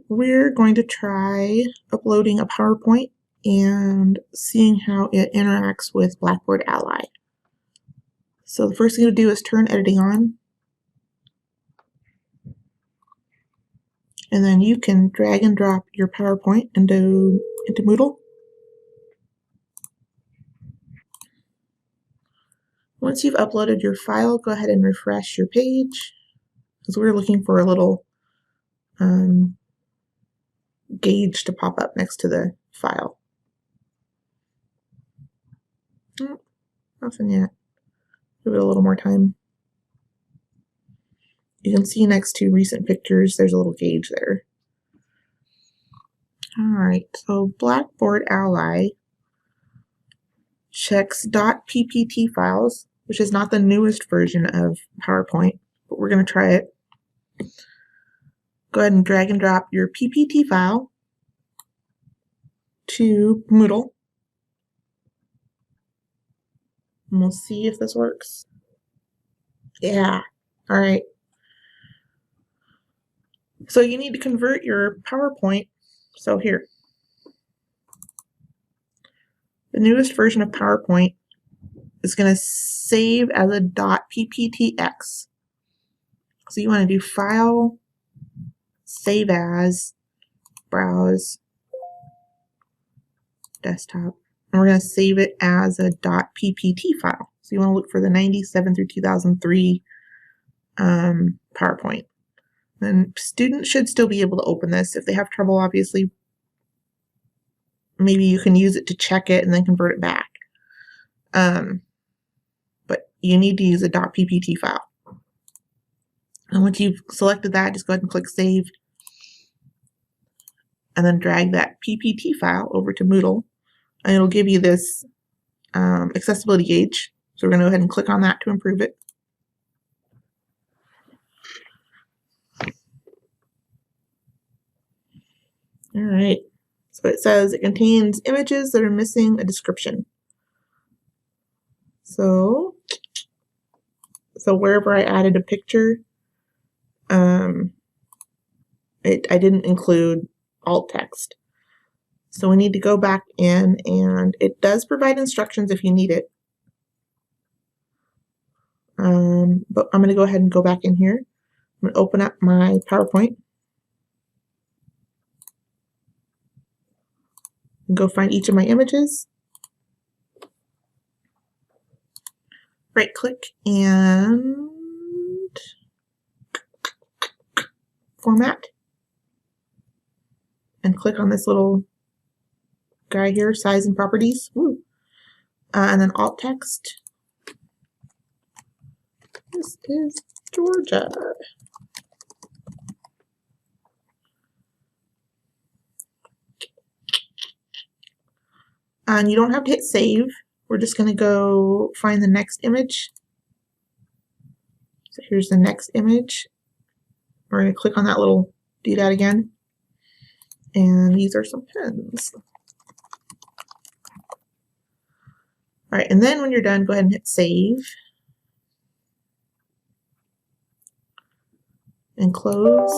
we're going to try uploading a PowerPoint and seeing how it interacts with Blackboard Ally. So the first thing to do is turn editing on. And then you can drag and drop your PowerPoint into Moodle. Once you've uploaded your file, go ahead and refresh your page, because we're looking for a little gauge to pop up next to the file. Oh, nothing yet. Give it a little more time. You can see next to recent pictures, there's a little gauge there. Alright, so Blackboard Ally checks .ppt files, which is not the newest version of PowerPoint, but we're going to try it. Go ahead and drag and drop your PPT file to Moodle. And we'll see if this works. Yeah, alright. So you need to convert your PowerPoint. So here, the newest version of PowerPoint is going to save as a .pptx. So you want to do File, Save As, Browse, Desktop, and we're going to save it as a .ppt file. So you want to look for the 97 through 2003 PowerPoint. And students should still be able to open this. If they have trouble, obviously, maybe you can use it to check it and then convert it back. But you need to use a .ppt file. And once you've selected that, just go ahead and click Save. And then drag that PPT file over to Moodle. And it'll give you this accessibility gauge. So we're going to go ahead and click on that to improve it. All right. So it says it contains images that are missing a description. So wherever I added a picture, I didn't include alt text. So we need to go back in, and it does provide instructions if you need it. But I'm going to go ahead and go back in here. I'm going to open up my PowerPoint. And go find each of my images. Right click and format. And click on this little guy here, size and properties. Woo. And then alt text. This is Georgia. And you don't have to hit save. We're just going to go find the next image. So here's the next image. We're going to click on that little doodad again. And these are some pens. All right, and then when you're done, go ahead and hit save. And close.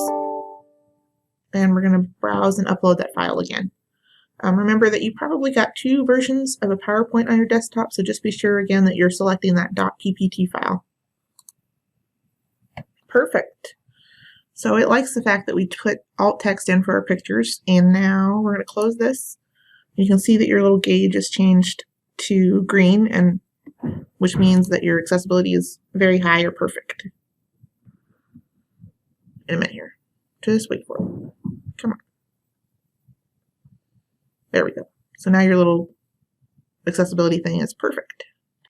And we're going to browse and upload that file again. Remember that you probably got 2 versions of a PowerPoint on your desktop, so just be sure again that you're selecting that .ppt file. Perfect. So it likes the fact that we put alt text in for our pictures, and now we're going to close this. You can see that your little gauge has changed to green, and which means that your accessibility is very high or perfect. In a minute here. Just wait for it. Come on. There we go. So now your little accessibility thing is perfect.